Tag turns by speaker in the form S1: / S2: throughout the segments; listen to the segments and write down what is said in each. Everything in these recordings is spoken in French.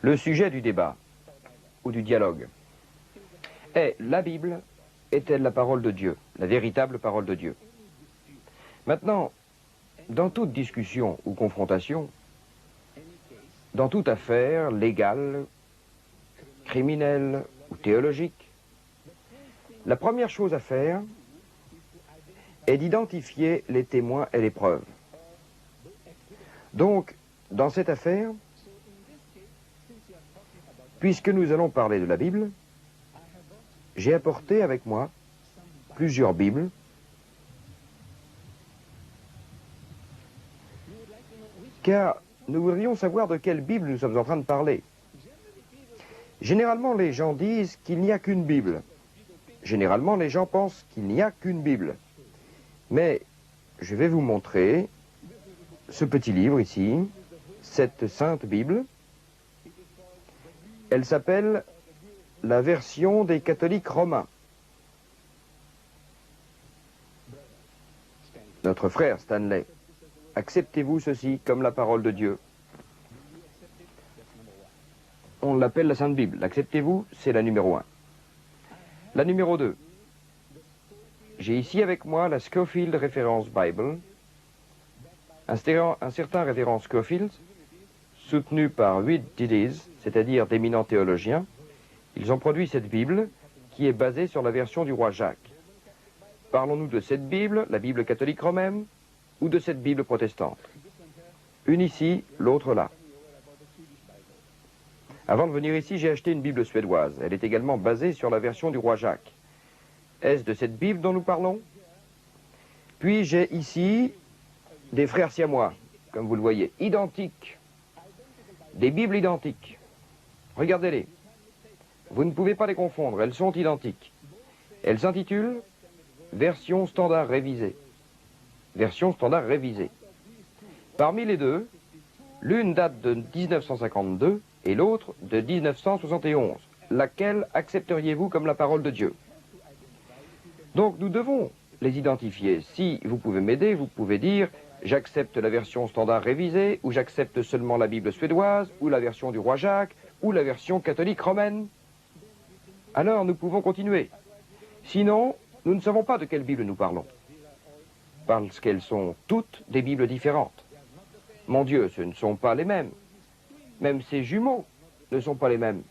S1: Le sujet du débat, ou du dialogue, est la Bible est-elle la parole de Dieu, la véritable parole de Dieu? Maintenant, dans toute discussion ou confrontation, dans toute affaire légale, criminelle ou théologique, la première chose à faire est d'identifier les témoins et les preuves. Donc, dans cette affaire, puisque nous allons parler de la Bible, j'ai apporté avec moi plusieurs Bibles car nous voudrions savoir de quelle Bible nous sommes en train de parler. Généralement, les gens disent qu'il n'y a qu'une Bible. Généralement, les gens pensent qu'il n'y a qu'une Bible. Mais je vais vous montrer ce petit livre ici, cette sainte Bible. Elle s'appelle la version des catholiques romains. Notre frère Stanley, acceptez-vous ceci comme la parole de Dieu? On l'appelle la Sainte Bible. L'acceptez-vous? C'est la numéro 1. La numéro 2. J'ai ici avec moi la Scofield Reference Bible. Un certain révérend Scofield, soutenu par 8 DDs, c'est-à-dire d'éminents théologiens, ils ont produit cette Bible qui est basée sur la version du roi Jacques. Parlons-nous de cette Bible, la Bible catholique romaine, ou de cette Bible protestante? Une ici, l'autre là. Avant de venir ici, j'ai acheté une Bible suédoise. Elle est également basée sur la version du roi Jacques. Est-ce de cette Bible dont nous parlons? Puis j'ai ici des frères siamois, comme vous le voyez, identiques. Des Bibles identiques. Regardez-les. Vous ne pouvez pas les confondre, elles sont identiques. Elles s'intitulent Version standard révisée. Version standard révisée. Parmi les deux, l'une date de 1952 et l'autre de 1971. Laquelle accepteriez-vous comme la parole de Dieu? Donc nous devons les identifier. Si vous pouvez m'aider, vous pouvez dire j'accepte la version standard révisée, ou j'accepte seulement la Bible suédoise, ou la version du roi Jacques, ou la version catholique romaine. Alors nous pouvons continuer. Sinon, nous ne savons pas de quelle Bible nous parlons. Parce qu'elles sont toutes des Bibles différentes. Mon Dieu, ce ne sont pas les mêmes. Même ces jumeaux ne sont pas les mêmes.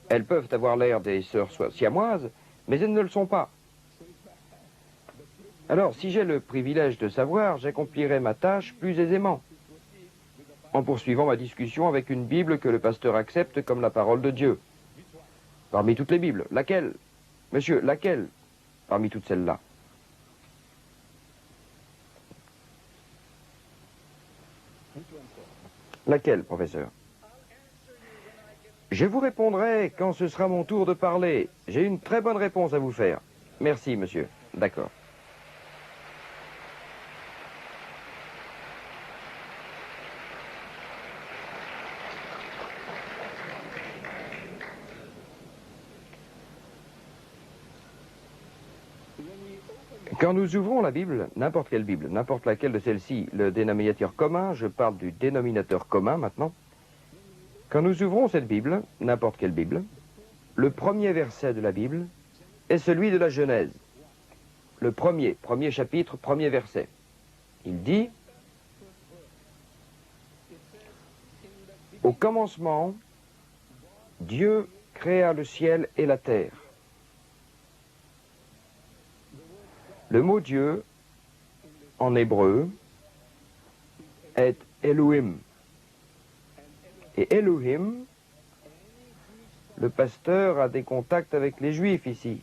S1: Elles peuvent avoir l'air des sœurs siamoises, mais elles ne le sont pas. Alors, si j'ai le privilège de savoir, j'accomplirai ma tâche plus aisément, en poursuivant ma discussion avec une Bible que le pasteur accepte comme la parole de Dieu. Parmi toutes les Bibles, laquelle? Monsieur, laquelle parmi toutes celles-là? Laquelle, professeur? Je vous répondrai quand ce sera mon tour de parler. J'ai une très bonne réponse à vous faire. Merci, monsieur. D'accord. Quand nous ouvrons la Bible, n'importe quelle Bible, n'importe laquelle de celles-ci, le dénominateur commun, je parle du dénominateur commun maintenant. Quand nous ouvrons cette Bible, n'importe quelle Bible, le premier verset de la Bible est celui de la Genèse. Le premier chapitre, premier verset. Il dit, au commencement, Dieu créa le ciel et la terre. Le mot Dieu, en hébreu, est Elohim. Et Elohim, le pasteur a des contacts avec les Juifs ici.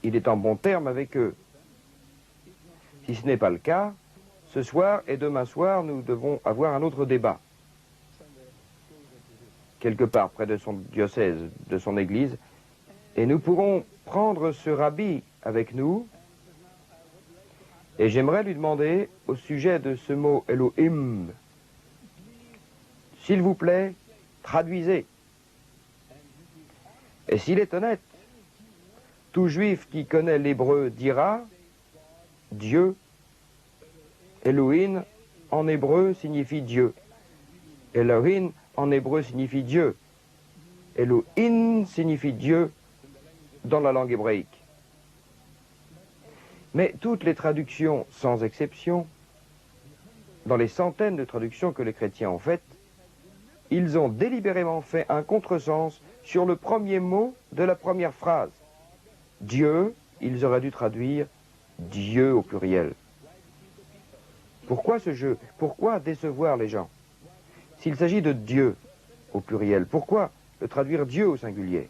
S1: Il est en bon terme avec eux. Si ce n'est pas le cas, ce soir et demain soir, nous devons avoir un autre débat. Quelque part près de son diocèse, de son église, et nous pourrons prendre ce rabbi avec nous, et j'aimerais lui demander au sujet de ce mot Elohim, s'il vous plaît, traduisez. Et s'il est honnête, tout juif qui connaît l'hébreu dira Dieu. Elohim en hébreu signifie Dieu. Elohim en hébreu signifie Dieu. Elohim signifie Dieu dans la langue hébraïque. Mais toutes les traductions, sans exception, dans les centaines de traductions que les chrétiens ont faites, ils ont délibérément fait un contresens sur le premier mot de la première phrase. Dieu, ils auraient dû traduire Dieu au pluriel. Pourquoi ce jeu? Pourquoi décevoir les gens? S'il s'agit de Dieu au pluriel, pourquoi le traduire Dieu au singulier?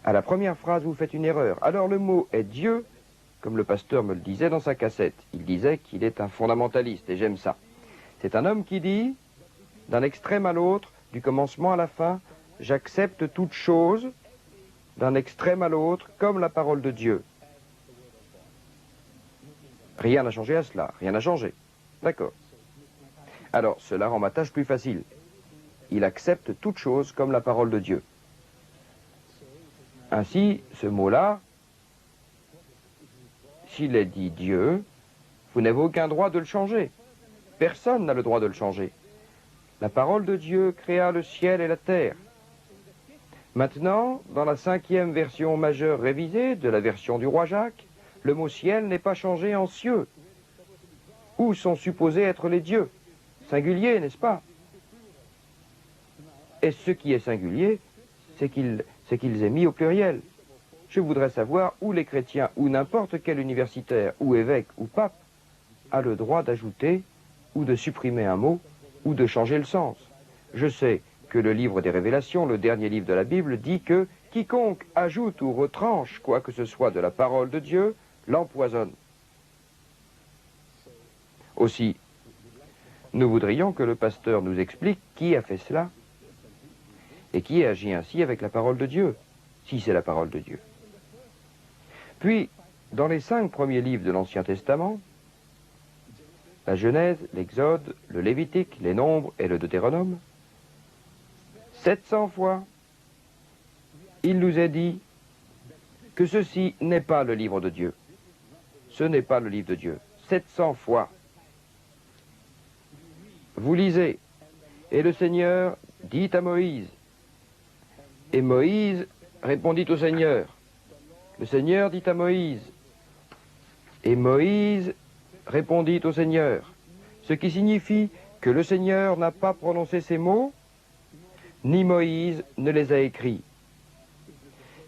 S1: À la première phrase, vous faites une erreur. Alors le mot est Dieu, comme le pasteur me le disait dans sa cassette. Il disait qu'il est un fondamentaliste, et j'aime ça. C'est un homme qui dit, d'un extrême à l'autre, du commencement à la fin, j'accepte toute chose, d'un extrême à l'autre, comme la parole de Dieu. Rien n'a changé à cela, rien n'a changé. D'accord. Alors, cela rend ma tâche plus facile. Il accepte toute chose comme la parole de Dieu. Ainsi, ce mot-là, s'il est dit Dieu, vous n'avez aucun droit de le changer. Personne n'a le droit de le changer. La parole de Dieu créa le ciel et la terre. Maintenant, dans la 5e version majeure révisée de la version du roi Jacques, le mot ciel n'est pas changé en cieux, où sont supposés être les dieux. Singulier, n'est-ce pas? Et ce qui est singulier, c'est qu'ils aient mis au pluriel. Je voudrais savoir où les chrétiens, ou n'importe quel universitaire, ou évêque, ou pape, a le droit d'ajouter, ou de supprimer un mot, ou de changer le sens. Je sais que le livre des Révélations, le dernier livre de la Bible, dit que quiconque ajoute ou retranche quoi que ce soit de la parole de Dieu, l'empoisonne. Aussi, nous voudrions que le pasteur nous explique qui a fait cela et qui agit ainsi avec la parole de Dieu, si c'est la parole de Dieu. Puis, dans les 5 premiers livres de l'Ancien Testament, la Genèse, l'Exode, le Lévitique, les Nombres et le Deutéronome, 700 fois, il nous est dit que ceci n'est pas le livre de Dieu. Ce n'est pas le livre de Dieu. 700 fois. Vous lisez, et le Seigneur dit à Moïse, et Moïse répondit au Seigneur. Le Seigneur dit à Moïse, et Moïse répondit au Seigneur. Ce qui signifie que le Seigneur n'a pas prononcé ces mots, ni Moïse ne les a écrits.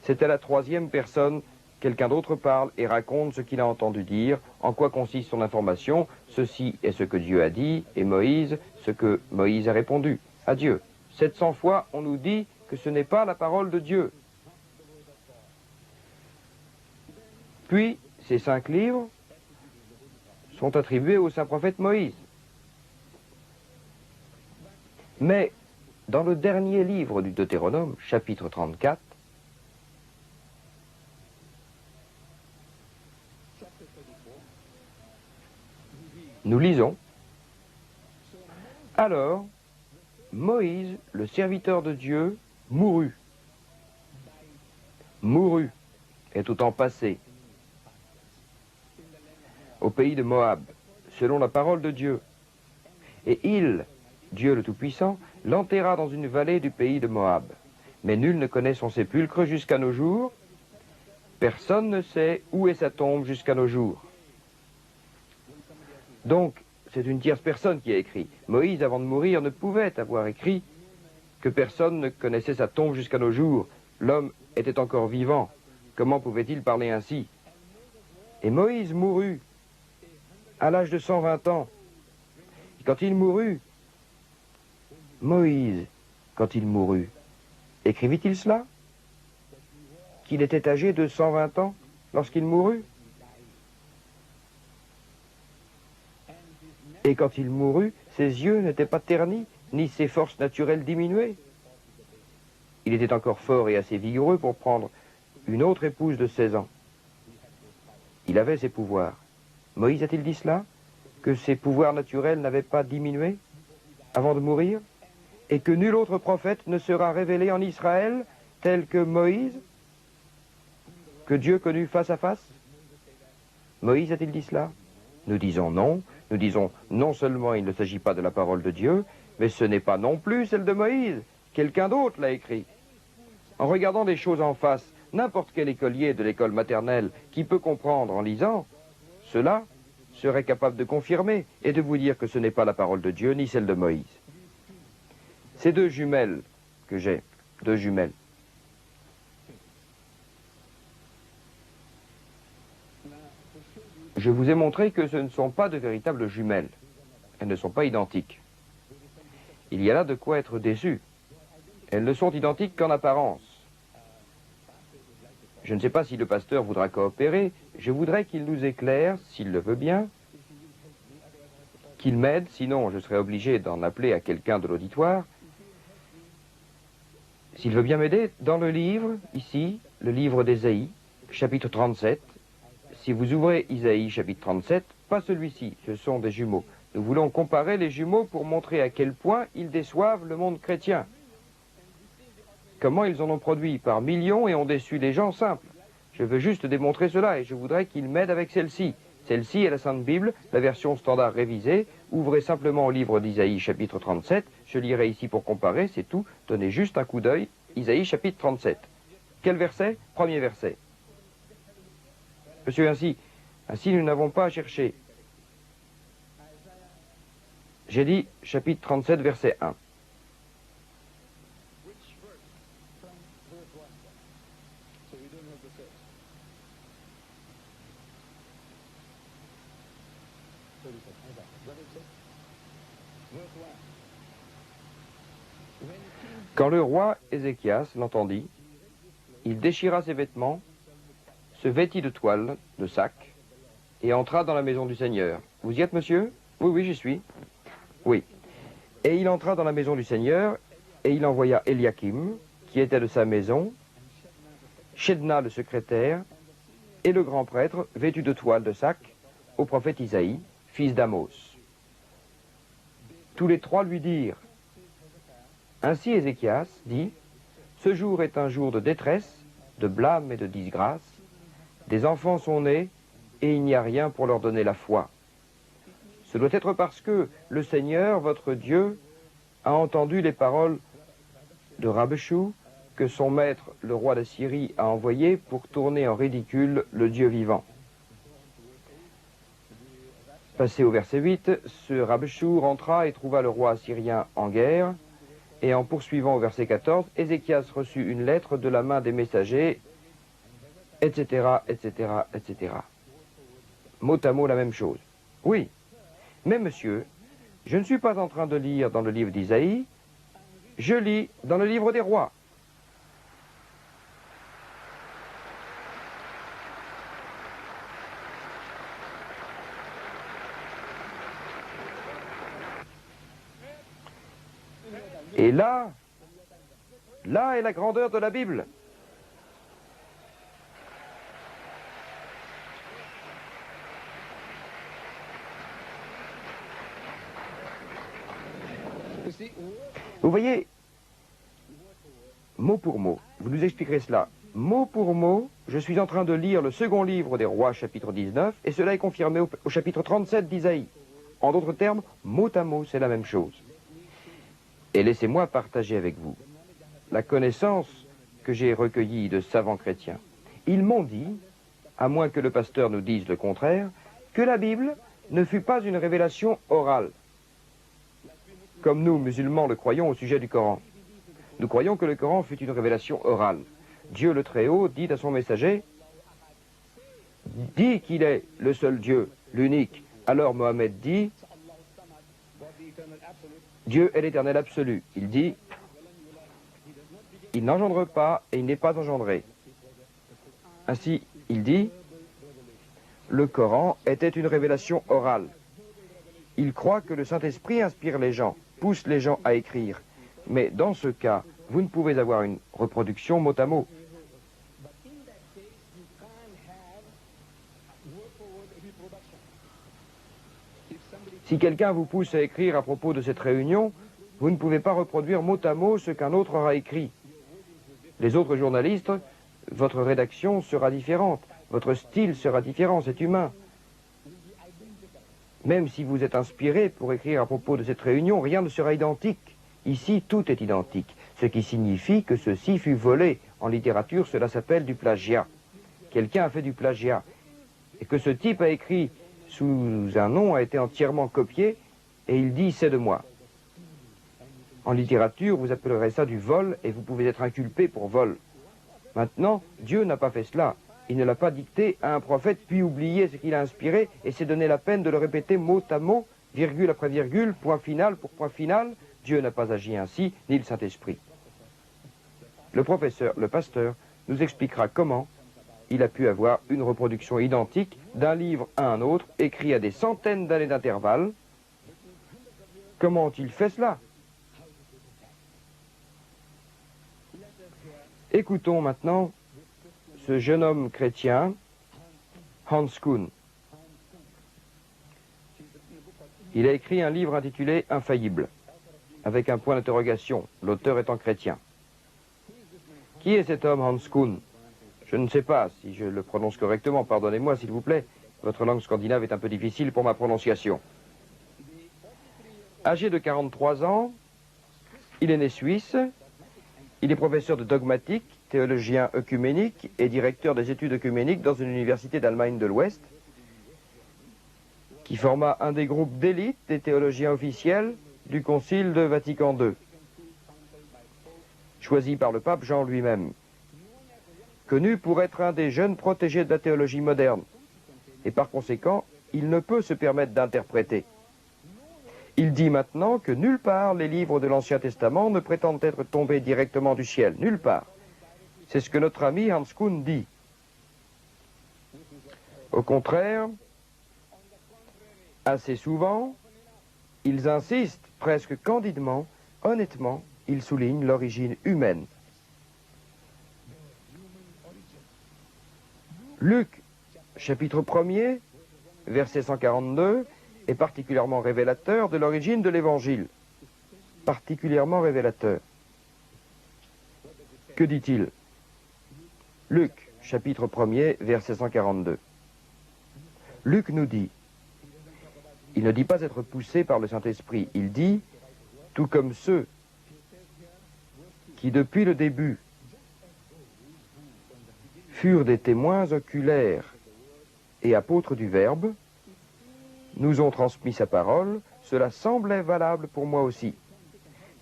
S1: C'est à la 3e personne, quelqu'un d'autre parle et raconte ce qu'il a entendu dire, en quoi consiste son information, ceci est ce que Dieu a dit, et Moïse, ce que Moïse a répondu à Dieu. 700 fois, on nous dit que ce n'est pas la parole de Dieu. Puis, ces 5 livres sont attribués au saint prophète Moïse. Mais, dans le dernier livre du Deutéronome, chapitre 34, nous lisons, « Alors, Moïse, le serviteur de Dieu, mourut. Mourut est au temps passé, au pays de Moab, selon la parole de Dieu. Et il, Dieu le Tout-Puissant, l'enterra dans une vallée du pays de Moab. Mais nul ne connaît son sépulcre jusqu'à nos jours. Personne ne sait où est sa tombe jusqu'à nos jours. » Donc, c'est une tierce personne qui a écrit. Moïse, avant de mourir, ne pouvait avoir écrit que personne ne connaissait sa tombe jusqu'à nos jours. L'homme était encore vivant. Comment pouvait-il parler ainsi? Et Moïse mourut à l'âge de 120 ans. Et quand il mourut, Moïse, quand il mourut, écrivit-il cela? Qu'il était âgé de 120 ans lorsqu'il mourut? Et quand il mourut, ses yeux n'étaient pas ternis, ni ses forces naturelles diminuées. Il était encore fort et assez vigoureux pour prendre une autre épouse de 16 ans. Il avait ses pouvoirs. Moïse a-t-il dit cela? Que ses pouvoirs naturels n'avaient pas diminué avant de mourir? Et que nul autre prophète ne sera révélé en Israël tel que Moïse, que Dieu connut face à face? Moïse a-t-il dit cela? Nous disons non. Nous disons non seulement il ne s'agit pas de la parole de Dieu, mais ce n'est pas non plus celle de Moïse. Quelqu'un d'autre l'a écrit. En regardant les choses en face, n'importe quel écolier de l'école maternelle qui peut comprendre en lisant, cela serait capable de confirmer et de vous dire que ce n'est pas la parole de Dieu ni celle de Moïse. Ces deux jumelles que j'ai, deux jumelles. Je vous ai montré que ce ne sont pas de véritables jumelles. Elles ne sont pas identiques. Il y a là de quoi être déçu. Elles ne sont identiques qu'en apparence. Je ne sais pas si le pasteur voudra coopérer. Je voudrais qu'il nous éclaire, s'il le veut bien, qu'il m'aide, sinon je serai obligé d'en appeler à quelqu'un de l'auditoire. S'il veut bien m'aider, dans le livre, ici, le livre d'Ésaïe, chapitre 37, si vous ouvrez Isaïe, chapitre 37, pas celui-ci, ce sont des jumeaux. Nous voulons comparer les jumeaux pour montrer à quel point ils déçoivent le monde chrétien. Comment ils en ont produit par millions et ont déçu les gens simples. Je veux juste démontrer cela et je voudrais qu'il m'aide avec celle-ci. Celle-ci est la Sainte Bible, la version standard révisée. Ouvrez simplement au livre d'Isaïe, chapitre 37. Je lirai ici pour comparer, c'est tout. Donnez juste un coup d'œil. Isaïe, chapitre 37. Quel verset? Premier verset. Monsieur, ainsi nous n'avons pas à chercher. J'ai dit chapitre 37, verset 1. Quand le roi Ézéchias l'entendit, il déchira ses vêtements, se vêtit de toile, de sac, et entra dans la maison du Seigneur. Vous y êtes, monsieur? Oui, oui, j'y suis. Oui. Et il entra dans la maison du Seigneur, et il envoya Eliakim, qui était de sa maison, Shebna le secrétaire, et le grand prêtre, vêtu de toile, de sac, au prophète Isaïe, fils d'Amos. Tous les trois lui dirent, ainsi Ézéchias dit, ce jour est un jour de détresse, de blâme et de disgrâce. Des enfants sont nés et il n'y a rien pour leur donner la foi. Ce doit être parce que le Seigneur, votre Dieu, a entendu les paroles de Rabeshou que son maître, le roi d'Assyrie, a envoyé pour tourner en ridicule le Dieu vivant. Passé au verset 8, ce Rabeshou rentra et trouva le roi assyrien en guerre. Et en poursuivant au verset 14, Ézéchias reçut une lettre de la main des messagers, etc., etc., etc. Mot à mot la même chose. Oui, mais monsieur, je ne suis pas en train de lire dans le livre d'Isaïe, je lis dans le livre des rois. Et là est la grandeur de la Bible. Vous voyez, mot pour mot, vous nous expliquerez cela. Mot pour mot, je suis en train de lire le second livre des rois, chapitre 19, et cela est confirmé au chapitre 37 d'Isaïe. En d'autres termes, mot à mot, c'est la même chose. Et laissez-moi partager avec vous la connaissance que j'ai recueillie de savants chrétiens. Ils m'ont dit, à moins que le pasteur nous dise le contraire, que la Bible ne fut pas une révélation orale, comme nous, musulmans, le croyons au sujet du Coran. Nous croyons que le Coran fut une révélation orale. Dieu le Très-Haut dit à son messager, dit qu'il est le seul Dieu, l'unique. Alors Mohammed dit, Dieu est l'éternel absolu. Il dit, il n'engendre pas et il n'est pas engendré. Ainsi, il dit, le Coran était une révélation orale. Il croit que le Saint-Esprit inspire les gens, pousse les gens à écrire. Mais dans ce cas, vous ne pouvez avoir une reproduction mot à mot. Si quelqu'un vous pousse à écrire à propos de cette réunion, vous ne pouvez pas reproduire mot à mot ce qu'un autre aura écrit. Les autres journalistes, votre rédaction sera différente, votre style sera différent, c'est humain. Même si vous êtes inspiré pour écrire à propos de cette réunion, rien ne sera identique. Ici, tout est identique, ce qui signifie que ceci fut volé. En littérature, cela s'appelle du plagiat. Quelqu'un a fait du plagiat. Et que ce type a écrit sous un nom a été entièrement copié, et il dit « c'est de moi ». En littérature, vous appellerez ça du vol, et vous pouvez être inculpé pour vol. Maintenant, Dieu n'a pas fait cela. Il ne l'a pas dicté à un prophète, puis oublié ce qu'il a inspiré, et s'est donné la peine de le répéter mot à mot, virgule après virgule, point final pour point final. Dieu n'a pas agi ainsi, ni le Saint-Esprit. Le professeur, le pasteur, nous expliquera comment il a pu avoir une reproduction identique d'un livre à un autre, écrit à des centaines d'années d'intervalle. Comment ont-ils fait cela? Écoutons maintenant ce jeune homme chrétien, Hans Kuhn. Il a écrit un livre intitulé « Infaillible », avec un point d'interrogation, l'auteur étant chrétien. Qui est cet homme, Hans Kuhn? Je ne sais pas si je le prononce correctement, pardonnez-moi s'il vous plaît. Votre langue scandinave est un peu difficile pour ma prononciation. Âgé de 43 ans, il est né suisse. Il est professeur de dogmatique, théologien œcuménique et directeur des études œcuméniques dans une université d'Allemagne de l'Ouest, qui forma un des groupes d'élite des théologiens officiels du Concile de Vatican II, choisi par le pape Jean lui-même, connu pour être un des jeunes protégés de la théologie moderne, et par conséquent, il ne peut se permettre d'interpréter. Il dit maintenant que nulle part les livres de l'Ancien Testament ne prétendent être tombés directement du ciel, nulle part. C'est ce que notre ami Hans Kuhn dit. Au contraire, assez souvent, ils insistent presque candidement, honnêtement, ils soulignent l'origine humaine. Luc, chapitre 1er, verset 142, est particulièrement révélateur de l'origine de l'Évangile. Particulièrement révélateur. Que dit-il? Luc, chapitre 1er, verset 142. Luc nous dit, il ne dit pas être poussé par le Saint-Esprit, il dit, tout comme ceux qui depuis le début furent des témoins oculaires et apôtres du Verbe, nous ont transmis sa parole, cela semblait valable pour moi aussi.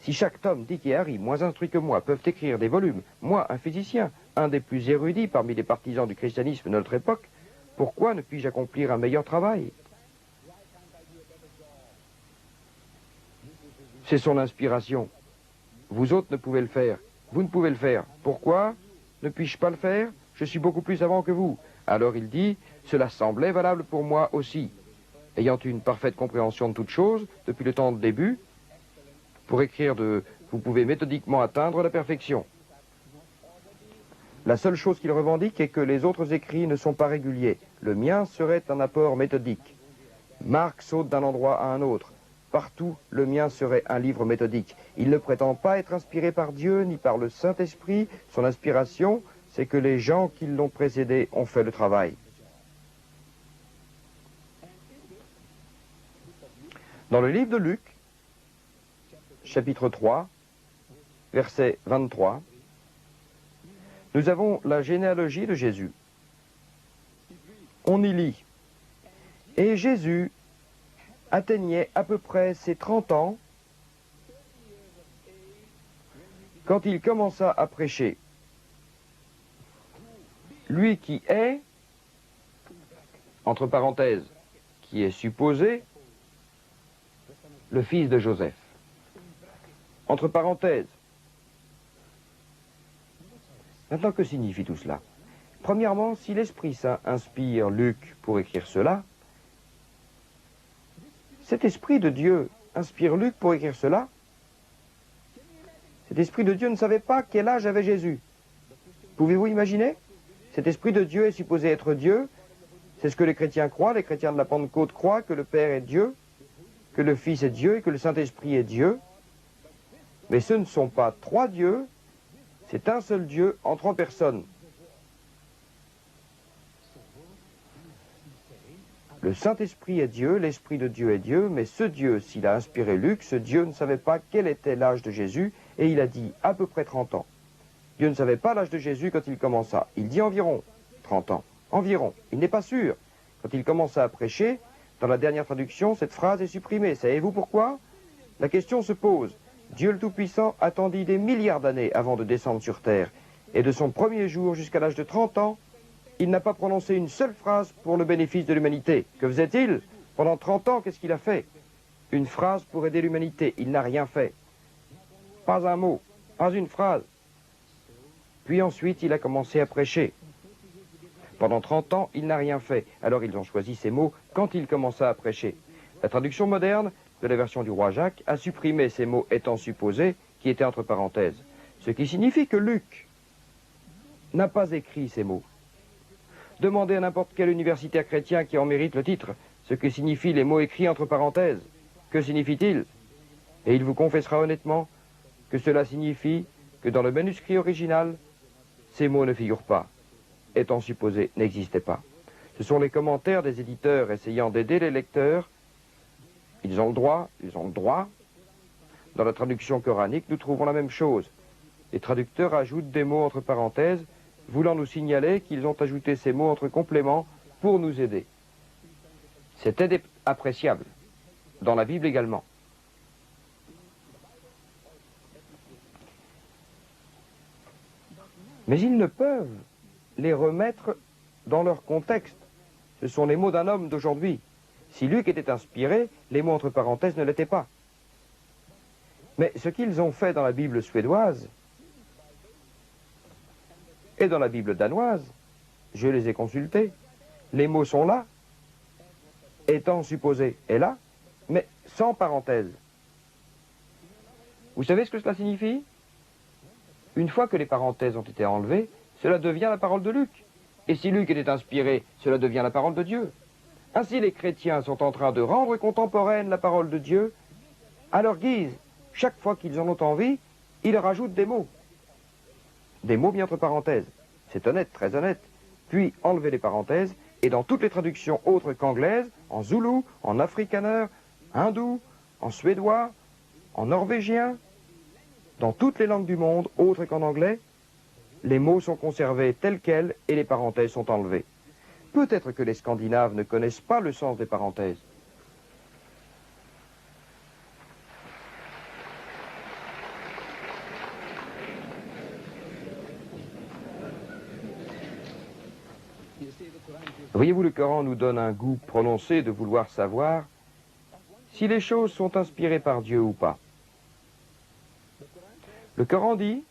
S1: Si chaque Tom, Dick et Harry, moins instruits que moi, peuvent écrire des volumes, moi, un physicien, un des plus érudits parmi les partisans du christianisme de notre époque, pourquoi ne puis-je accomplir un meilleur travail? C'est son inspiration. Vous autres ne pouvez le faire. Vous ne pouvez le faire. Pourquoi ne puis-je pas le faire? Je suis beaucoup plus savant que vous. Alors il dit, cela semblait valable pour moi aussi. Ayant une parfaite compréhension de toutes choses, depuis le temps de début, pour écrire vous pouvez méthodiquement atteindre la perfection. La seule chose qu'il revendique est que les autres écrits ne sont pas réguliers. Le mien serait un apport méthodique. Marc saute d'un endroit à un autre. Partout, le mien serait un livre méthodique. Il ne prétend pas être inspiré par Dieu ni par le Saint-Esprit. Son inspiration, c'est que les gens qui l'ont précédé ont fait le travail. Dans le livre de Luc, chapitre 3, verset 23, nous avons la généalogie de Jésus. On y lit, « Et Jésus atteignait à peu près ses 30 ans quand il commença à prêcher. Lui qui est, entre parenthèses, qui est supposé, le fils de Joseph. Entre parenthèses. Maintenant, que signifie tout cela? Premièrement, si l'Esprit Saint inspire Luc pour écrire cela, cet Esprit de Dieu inspire Luc pour écrire cela. Cet Esprit de Dieu ne savait pas quel âge avait Jésus. Pouvez-vous imaginer? Cet Esprit de Dieu est supposé être Dieu. C'est ce que les chrétiens croient. Les chrétiens de la Pentecôte croient que le Père est Dieu, que le Fils est Dieu et que le Saint-Esprit est Dieu. Mais ce ne sont pas trois dieux, c'est un seul Dieu en trois personnes. Le Saint-Esprit est Dieu, l'Esprit de Dieu est Dieu, mais ce Dieu, s'il a inspiré Luc, ce Dieu ne savait pas quel était l'âge de Jésus, et il a dit à peu près 30 ans. Dieu ne savait pas l'âge de Jésus quand il commença. Il dit environ 30 ans. Environ. Il n'est pas sûr. Quand il commença à prêcher, dans la dernière traduction, cette phrase est supprimée. Savez-vous pourquoi? La question se pose. Dieu le Tout-Puissant attendit des milliards d'années avant de descendre sur terre. Et de son premier jour jusqu'à l'âge de 30 ans, il n'a pas prononcé une seule phrase pour le bénéfice de l'humanité. Que faisait-il? Pendant 30 ans, qu'est-ce qu'il a fait? Une phrase pour aider l'humanité. Il n'a rien fait. Pas un mot, pas une phrase. Puis ensuite, il a commencé à prêcher. Pendant 30 ans, il n'a rien fait. Alors ils ont choisi ces mots quand il commença à prêcher. La traduction moderne de la version du roi Jacques a supprimé ces mots étant supposés qui étaient entre parenthèses. Ce qui signifie que Luc n'a pas écrit ces mots. Demandez à n'importe quel universitaire chrétien qui en mérite le titre ce que signifient les mots écrits entre parenthèses. Que signifie-t-il? Et il vous confessera honnêtement que cela signifie que dans le manuscrit original, ces mots ne figurent pas, étant supposés n'existaient pas. Ce sont les commentaires des éditeurs essayant d'aider les lecteurs. Ils ont le droit, Dans la traduction coranique, nous trouvons la même chose. Les traducteurs ajoutent des mots entre parenthèses, voulant nous signaler qu'ils ont ajouté ces mots entre compléments pour nous aider. C'était appréciable, dans la Bible également. Mais ils ne peuvent les remettre dans leur contexte. Ce sont les mots d'un homme d'aujourd'hui. Si Luc était inspiré, les mots entre parenthèses ne l'étaient pas. Mais ce qu'ils ont fait dans la Bible suédoise et dans la Bible danoise, je les ai consultés. Les mots sont là, étant supposés est là, mais sans parenthèse. Vous savez ce que cela signifie? Une fois que les parenthèses ont été enlevées, cela devient la parole de Luc. Et si Luc était inspiré, cela devient la parole de Dieu. Ainsi, les chrétiens sont en train de rendre contemporaine la parole de Dieu à leur guise. Chaque fois qu'ils en ont envie, ils rajoutent des mots. Des mots mis entre parenthèses. C'est honnête, très honnête. Puis enlever les parenthèses, et dans toutes les traductions autres qu'anglaises, en zoulou, en afrikaner, hindou, en suédois, en norvégien, dans toutes les langues du monde, autres qu'en anglais, les mots sont conservés tels quels et les parenthèses sont enlevées. Peut-être que les Scandinaves ne connaissent pas le sens des parenthèses. Voyez-vous, le Coran nous donne un goût prononcé de vouloir savoir si les choses sont inspirées par Dieu ou pas. Le Coran dit: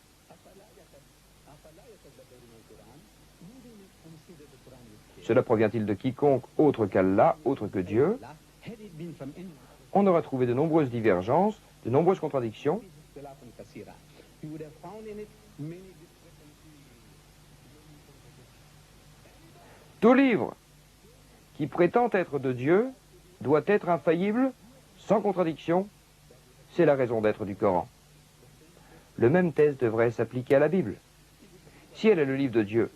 S1: cela provient-il de quiconque autre qu'Allah, autre que Dieu? On aura trouvé de nombreuses divergences, de nombreuses contradictions. Tout livre qui prétend être de Dieu doit être infaillible, sans contradiction. C'est la raison d'être du Coran. Le même test devrait s'appliquer à la Bible. Si elle est le livre de Dieu,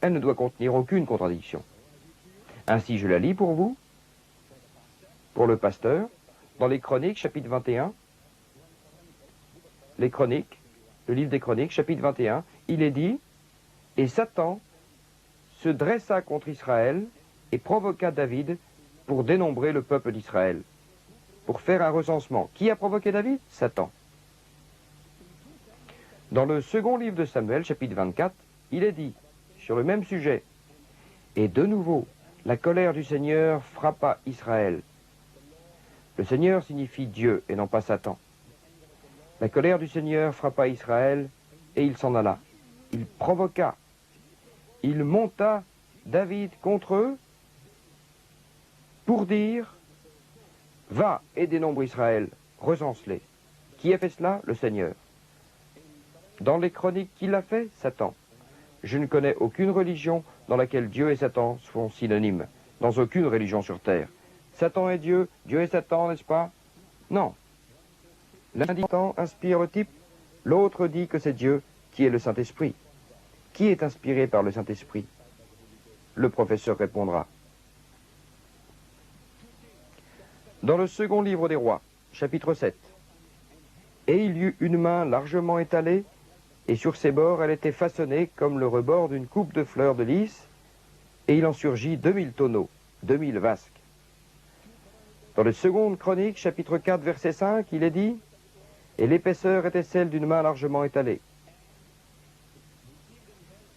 S1: elle ne doit contenir aucune contradiction. Ainsi, je la lis pour vous, pour le pasteur, dans les Chroniques, chapitre 21. Les Chroniques, le livre des Chroniques, chapitre 21, il est dit: et Satan se dressa contre Israël et provoqua David pour dénombrer le peuple d'Israël, pour faire un recensement. Qui a provoqué David? Satan. Dans le second livre de Samuel, chapitre 24, il est dit, sur le même sujet: et de nouveau, la colère du Seigneur frappa Israël. Le Seigneur signifie Dieu et non pas Satan. La colère du Seigneur frappa Israël et il s'en alla. Il provoqua. Il monta David contre eux pour dire: va et dénombre Israël, recense-les. Qui a fait cela? Le Seigneur. Dans les Chroniques, qui l'a fait? Satan. Je ne connais aucune religion dans laquelle Dieu et Satan sont synonymes, dans aucune religion sur terre. Satan est Dieu, Dieu est Satan, n'est-ce pas? Non. L'un dit Satan inspire le type, l'autre dit que c'est Dieu qui est le Saint-Esprit. Qui est inspiré par le Saint-Esprit? Le professeur répondra: Dans le second livre des rois, chapitre 7. Et il y eut une main largement étalée, et sur ses bords elle était façonnée comme le rebord d'une coupe de fleurs de lys, et il en surgit 2000 tonneaux, 2000 vasques. Dans le second Chronique, chapitre 4, verset 5, il est dit « Et l'épaisseur était celle d'une main largement étalée. »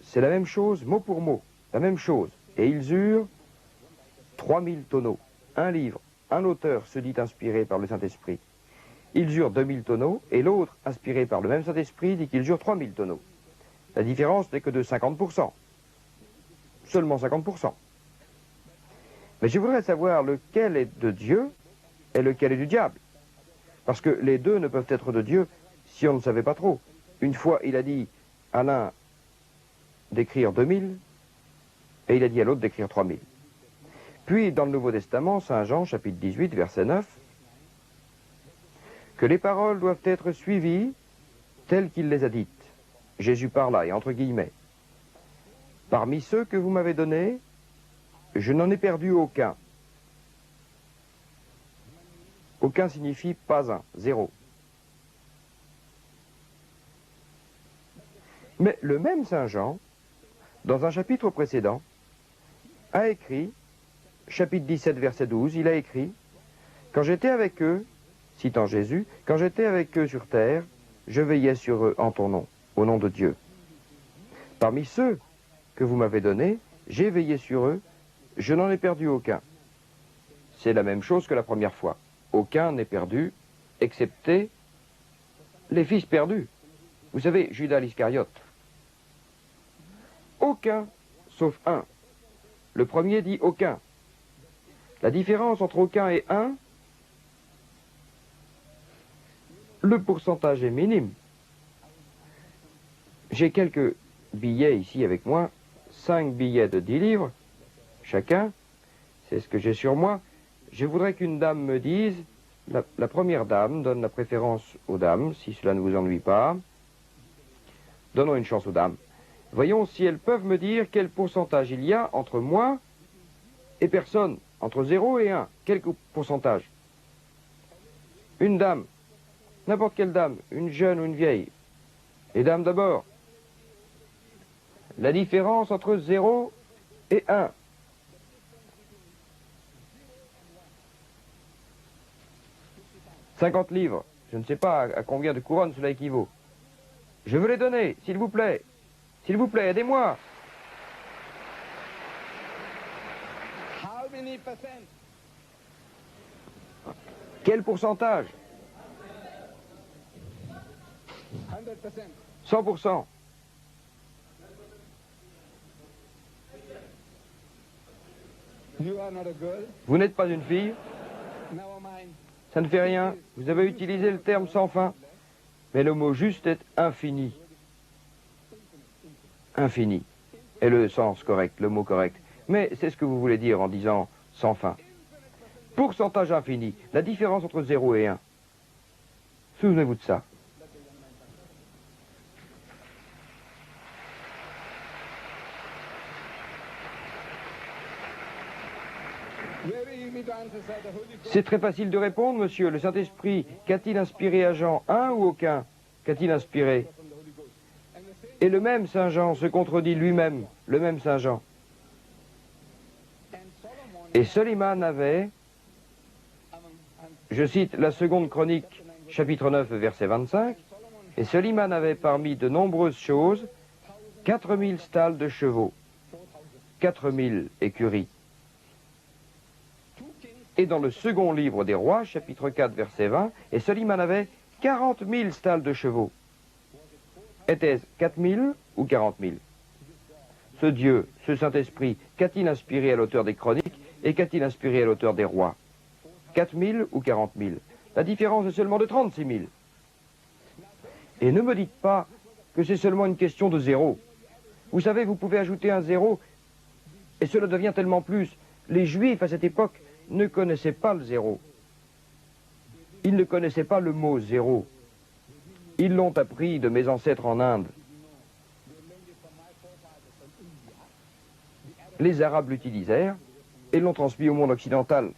S1: C'est la même chose, mot pour mot, la même chose. Et ils eurent 3000 tonneaux, un livre, un auteur se dit inspiré par le Saint-Esprit. Ils eurent 2000 tonneaux, et l'autre, inspiré par le même Saint-Esprit, dit qu'ils eurent 3000 tonneaux. La différence n'est que de 50%. Seulement 50%. Mais je voudrais savoir lequel est de Dieu et lequel est du diable. Parce que les deux ne peuvent être de Dieu si on ne savait pas trop. Une fois, il a dit à l'un d'écrire 2000, et il a dit à l'autre d'écrire 3000. Puis, dans le Nouveau Testament, Saint Jean, chapitre 18, verset 9, que les paroles doivent être suivies telles qu'il les a dites. Jésus parla, et entre guillemets, parmi ceux que vous m'avez donnés, je n'en ai perdu aucun. Aucun signifie pas un, zéro. Mais le même Saint Jean, dans un chapitre précédent, a écrit, chapitre 17, verset 12, il a écrit « Quand j'étais avec eux, citant Jésus, quand j'étais avec eux sur terre, je veillais sur eux en ton nom, au nom de Dieu. Parmi ceux que vous m'avez donnés, j'ai veillé sur eux, je n'en ai perdu aucun. » C'est la même chose que la première fois. Aucun n'est perdu, excepté les fils perdus. Vous savez, Judas l'Iscariote. Aucun, sauf un. Le premier dit aucun. La différence entre aucun et un, le pourcentage est minime. J'ai quelques billets ici avec moi, 5 billets de 10 livres, chacun, c'est ce que j'ai sur moi. Je voudrais qu'une dame me dise, la première dame donne la préférence aux dames, si cela ne vous ennuie pas. Donnons une chance aux dames. Voyons si elles peuvent me dire quel pourcentage il y a entre moi et personne, entre 0 et 1. Quel pourcentage? Une dame, n'importe quelle dame, une jeune ou une vieille. Les dames d'abord. La différence entre 0 et 1. « 50 livres. Je ne sais pas à combien de couronnes cela équivaut. Je veux les donner, s'il vous plaît. S'il vous plaît, aidez-moi. Quel pourcentage? 100%. Vous n'êtes pas une fille? Ça ne fait rien. Vous avez utilisé le terme sans fin. Mais le mot juste est infini. Infini est le sens correct, le mot correct. Mais c'est ce que vous voulez dire en disant sans fin. Pourcentage infini, la différence entre 0 et 1. Souvenez-vous de ça. C'est très facile de répondre, monsieur. Le Saint-Esprit, qu'a-t-il inspiré à Jean? Un ou aucun? Qu'a-t-il inspiré? Et le même Saint Jean se contredit lui-même, le même Saint Jean. Et Soliman avait, je cite la seconde Chronique, chapitre 9, verset 25, et Soliman avait parmi de nombreuses choses 4000 stalles de chevaux, 4000 écuries. Et dans le second livre des rois, chapitre 4, verset 20, et Soliman avait 40 000 stalles de chevaux. Était-ce 4 000 ou 40 000? Ce Dieu, ce Saint-Esprit, qu'a-t-il inspiré à l'auteur des Chroniques et qu'a-t-il inspiré à l'auteur des rois? 4 000 ou 40 000? La différence est seulement de 36 000. Et ne me dites pas que c'est seulement une question de zéro. Vous savez, vous pouvez ajouter un zéro, et cela devient tellement plus. Les Juifs, à cette époque, ne connaissaient pas le zéro. Ils ne connaissaient pas le mot zéro. Ils l'ont appris de mes ancêtres en Inde. Les Arabes l'utilisèrent et l'ont transmis au monde occidental.